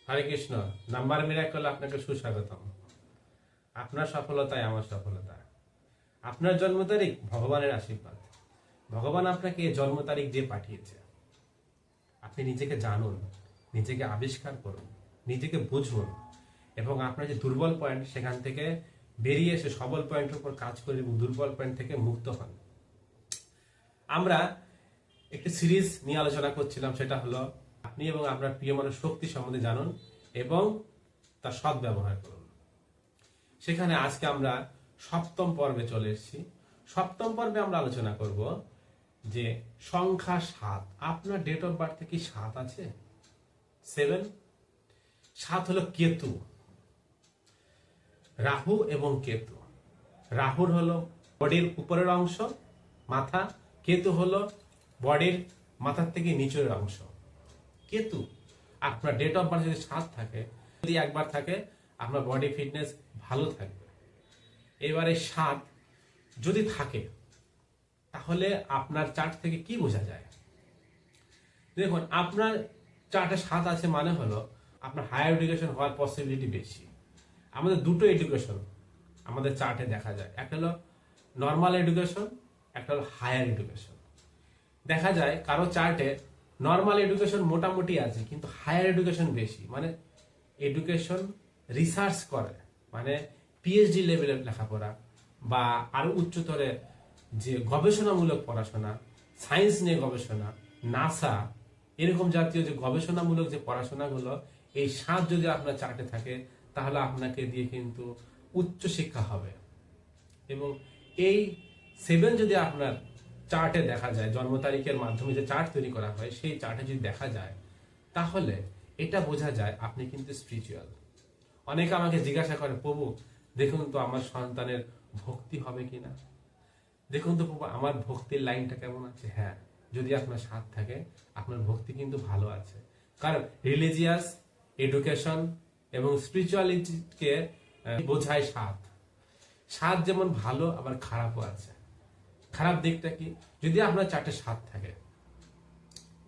হরে Krishna. Number মিরাকলে আপনাকে সুস্বাগতম। আপনার সফলতাই আমার সফলতা। আপনার জন্ম তারিখ ভগবানের আশীর্বাদ। ভগবান আপনাকে জন্ম তারিখ দিয়ে পাঠিয়েছে। আপনি নিজেকে জানুন, নিজেকে আবিষ্কার করুন, নিজেকে বুঝুন এবং আপনার যে দুর্বল পয়েন্ট সেখান থেকে বেরিয়ে এসে সবল পয়েন্টের উপর কাজ করে এবং দুর্বল পয়েন্ট থেকে মুক্ত হন। আমরা একটি সিরিজ নিয়ে আলোচনা করছিলাম, সেটা হলো আপনি এবং আপনার প্রিয় মানুষ শক্তি সম্বন্ধে জানুন এবং তার সৎ ব্যবহার করুন। সেখানে আজকে আমরা সপ্তম পর্বে চলে এসেছি। সপ্তম পর্বে আমরা আলোচনা করব যে সংখ্যা 7। আপনার ডেট অফ বার্থে কি 7 আছে? 7 হলো কেতু, রাহু এবং কেতু। রাহুর হলো বডির উপরের অংশ, মাথা। কেতু হলো বডির মাথার থেকে নিচের অংশ। কেতু আপনার ডেট অফ বার্থ যদি 7 থাকে, যদি একবার থাকে, আপনার বডি ফিটনেস ভালো থাকবে। এবারে 7 যদি থাকে তাহলে আপনার চার্ট থেকে কি বোঝা যায়? দেখুন, আপনার চার্টে 7 আছে মানে হলো আপনার হায়ার এডুকেশন হওয়ার পসিবিলিটি বেশি। আমাদের দুটো এডুকেশন আমাদের চার্টে দেখা যায়, একটা হলো নর্মাল এডুকেশন, একটা হলো হায়ার এডুকেশন। দেখা যায় কারো চার্টে নর্মাল এডুকেশন মোটামুটি আছে কিন্তু হায়ার এডুকেশন বেশি, মানে এডুকেশন রিসার্চ করে, মানে পিএইচডি লেভেলের লেখাপড়া বা আরো উচ্চতরে যে গবেষণামূলক পড়াশোনা, সায়েন্স নিয়ে গবেষণা, নাসা, এরকম জাতীয় যে গবেষণামূলক যে পড়াশোনাগুলো, এই 7 যদি আপনার চার্টে থাকে তাহলে আপনাকে দিয়ে কিন্তু উচ্চ শিক্ষা হবে। এবং এই 7 যদি আপনার চার্টে দেখা যায়, জন্ম তারিখের মাধ্যমে যে চার্ট তৈরি করা হয় সেই চার্টে যদি দেখা যায় তাহলে এটা বোঝা যায় আপনি কিন্তু স্পিরিচুয়াল। অনেকে আমাকে জিজ্ঞাসা করে, প্রভু দেখুন তো আমার সন্তানের ভক্তি হবে কিনা, দেখুন তো প্রভু আমার ভক্তির লাইনটা কেমন আছে। হ্যাঁ, যদি আপনার 7 থাকে আপনার ভক্তি কিন্তু ভালো আছে, কারণ রিলিজিয়াস, এডুকেশন এবং স্পিরিচুয়ালিটিকে বোঝায় 7 যেমন ভালো আবার খারাপও আছে। খারাপ দিকটা কি? যদি আপনার চারটে 7 থাকে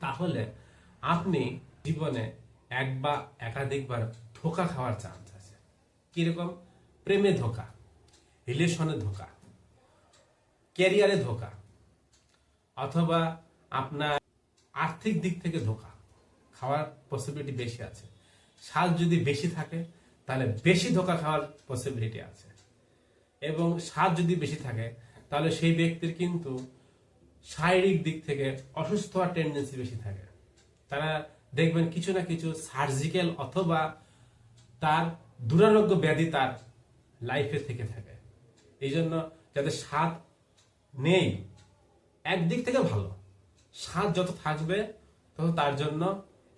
তাহলে আপনি জীবনে এক বা একাধিকবার ধোঁকা খাওয়ার চান্স আছে। কিরকম? প্রেমে ধোঁকা, রিলেশনে ধোঁকা, ক্যারিয়ারে ধোঁকা, অথবা আপনার আর্থিক দিক থেকে ধোঁকা খাওয়ার পসিবিলিটি বেশি আছে। 7 যদি বেশি থাকে তাহলে বেশি ধোঁকা খাওয়ার পসিবিলিটি আছে। এবং 7 যদি বেশি থাকে তাহলে সেই ব্যক্তির কিন্তু শারীরিক দিক থেকে অসুস্থ হওয়ার টেন্ডেন্সি বেশি থাকে। তারা দেখবেন কিছু না কিছু সার্জিক্যাল অথবা তার দুরারোগ্য ব্যাধি তার লাইফে থেকে থাকে। এই জন্য যাদের 7 নেই, একদিক থেকে ভালো, 7 যত থাকবে তত তার জন্য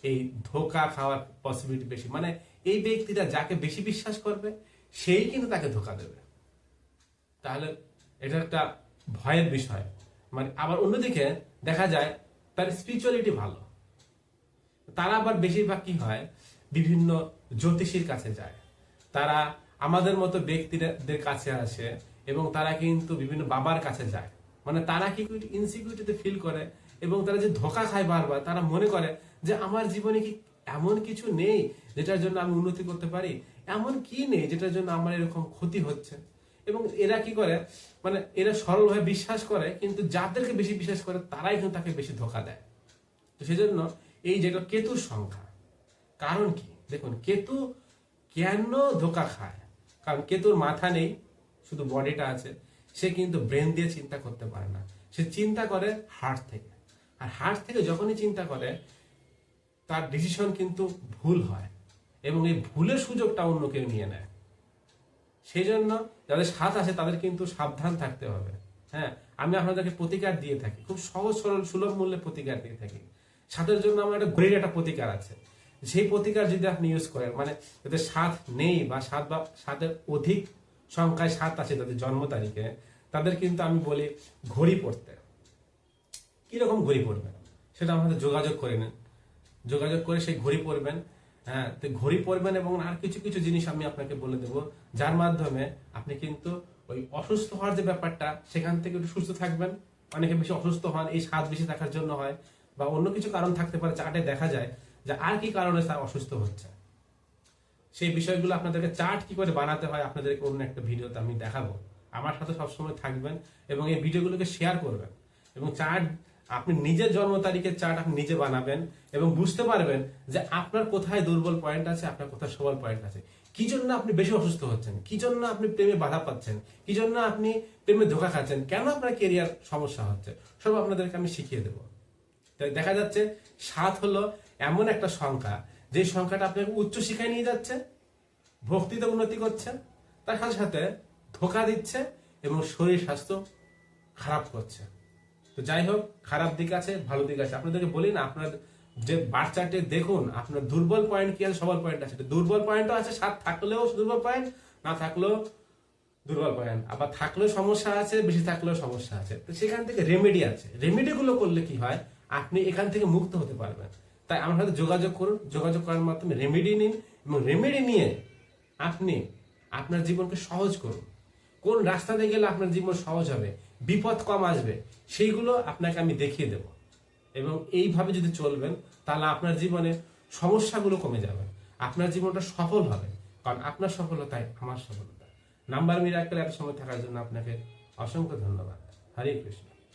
এই ধোঁকা খাওয়ার পসিবিলিটি বেশি। মানে এই ব্যক্তিটা যাকে বেশি বিশ্বাস করবে সেই কিন্তু তাকে ধোঁকা দেবে। তাহলে এটা একটা ভয়ের বিষয়। মানে আবার অন্যদিকে দেখা যায় তার স্পিরিচুয়ালিটি ভালো, তারা আবার বেশিরভাগ কি হয়, বিভিন্ন জ্যোতিষীর কাছে যায়, তারা আমাদের মতো ব্যক্তিদের কাছে আসে এবং তারা কিন্তু বিভিন্ন বাবার কাছে যায়। মানে তারা কি ইনসিকিউরিটিতে ফিল করে এবং তারা যে ধোঁকা খায় বারবার, তারা মনে করে যে আমার জীবনে কি এমন কিছু নেই যেটার জন্য আমি উন্নতি করতে পারি, এমন কি নেই যেটার জন্য আমার এরকম ক্ষতি হচ্ছে। এবং এরা কি করে, মানে এরা সরলভাবে বিশ্বাস করে কিন্তু যাদেরকে বেশি বিশ্বাস করে তারাই কিন্তু তাকে বেশি ধোঁকা দেয়। তো সেজন্য এই যেটা কেতুর সংখ্যা, কারণ কি দেখুন, কেতু কেন ধোঁকা খায়? কারণ কেতুর মাথা নেই, শুধু বডিটা আছে। সে কিন্তু ব্রেন দিয়ে চিন্তা করতে পারে না, সে চিন্তা করে হার্ট থেকে। আর হার্ট থেকে যখনই চিন্তা করে তার ডিসিশন কিন্তু ভুল হয় এবং এই ভুলের সুযোগটা অন্য কেউ নিয়ে নেয়। সেই জন্য যাদের 7 আছে তাদের কিন্তু সাবধান থাকতে হবে। হ্যাঁ, আমি আপনাদেরকে প্রতিকার দিয়ে থাকি, খুব সহজ সরল সুলভ মূল্যে প্রতিকার দিয়ে থাকি। 7-এর জন্য আমার একটা ঘড়ির একটা প্রতিকার আছে। সেই প্রতিকার যদি আপনি ইউজ করেন, মানে যাদের 7 নেই বা 7-এর অধিক সংখ্যায় 7 আছে তাদের জন্ম তারিখে, তাদের কিন্তু আমি বলি ঘড়ি পড়তে। কিরকম ঘড়ি পড়বেন সেটা আমাদের যোগাযোগ করে নেন, যোগাযোগ করে সেই ঘড়ি পড়বেন। হ্যাঁ, তো ঘড়ি পড়বেন এবং আর কিছু কিছু জিনিস আমি আপনাকে বলে দেবো যার মাধ্যমে আপনি কিন্তু ওই অসুস্থ হওয়ার যে ব্যাপারটা সেখান থেকে একটু সুস্থ থাকবেন। অনেকে বেশি অসুস্থ হন এই 7 বেশি থাকার জন্য হয়, বা অন্য কিছু কারণ থাকতে পারে, চার্টে দেখা যায় যে আর কি কারণে তার অসুস্থ হচ্ছে। সেই বিষয়গুলো আপনাদেরকে চার্ট কি করে বানাতে হয় আপনাদেরকে অন্য একটা ভিডিওতে আমি দেখাবো। আমার সাথে সবসময় থাকবেন এবং এই ভিডিওগুলোকে শেয়ার করবেন এবং চার্ট আপনি নিজের জন্ম তারিখের চার্ট আপনি নিজে বানাবেন এবং বুঝতে পারবেন যে আপনার কোথায় দুর্বল পয়েন্ট আছে, আপনার কোথায় সবল পয়েন্ট আছে, কি জন্য আপনি বেশি অসুস্থ হচ্ছেন, কি জন্য আপনি প্রেমে বাধা পাচ্ছেন, কি জন্য আপনি প্রেমে ধোঁকা খাচ্ছেন, কেন আপনার কেরিয়ার সমস্যা হচ্ছে, সব আপনাদেরকে আমি শিখিয়ে দেবো। তাই দেখা যাচ্ছে 7 হলো এমন একটা সংখ্যা যে সংখ্যাটা আপনাকে উচ্চ শিক্ষায় নিয়ে যাচ্ছে, ভক্তিতে উন্নতি করছে, তার সাথে সাথে ধোঁকা দিচ্ছে এবং শরীর স্বাস্থ্য খারাপ করছে। তো যাই হোক, খারাপ দিক আছে, ভালো দিক আছে। আপনাদেরকে বলি না, আপনার যে বার চার্টে দেখুন আপনার দুর্বল পয়েন্ট কি আছে, সবল পয়েন্ট আছে। দুর্বল পয়েন্টও আছে, 7 থাকলেও দুর্বল পয়েন্ট, না থাকলেও দুর্বল পয়েন্ট, আবার থাকলেও সমস্যা আছে, বেশি থাকলেও সমস্যা আছে। তো সেখান থেকে রেমেডি আছে, রেমেডিগুলো করলে কি হয়, আপনি এখান থেকে মুক্ত হতে পারবেন। তাই আমার সাথে যোগাযোগ করুন, যোগাযোগ করার মাধ্যমে রেমেডি নিন এবং রেমেডি নিয়ে আপনি আপনার জীবনকে সহজ করুন। কোন রাস্তাতে গেলে আপনার জীবন সহজ হবে, বিপদ কম আসবে, সেইগুলো আপনাকে আমি দেখিয়ে দেব। এবং এইভাবে যদি চলবেন তাহলে আপনার জীবনে সমস্যাগুলো কমে যাবে, আপনার জীবনটা সফল হবে। কারণ আপনার সফলতাই আমার সফলতা। নাম্বার মিরাকেল এত সময় থাকার জন্য আপনাকে অসংখ্য ধন্যবাদ। হরে কৃষ্ণ।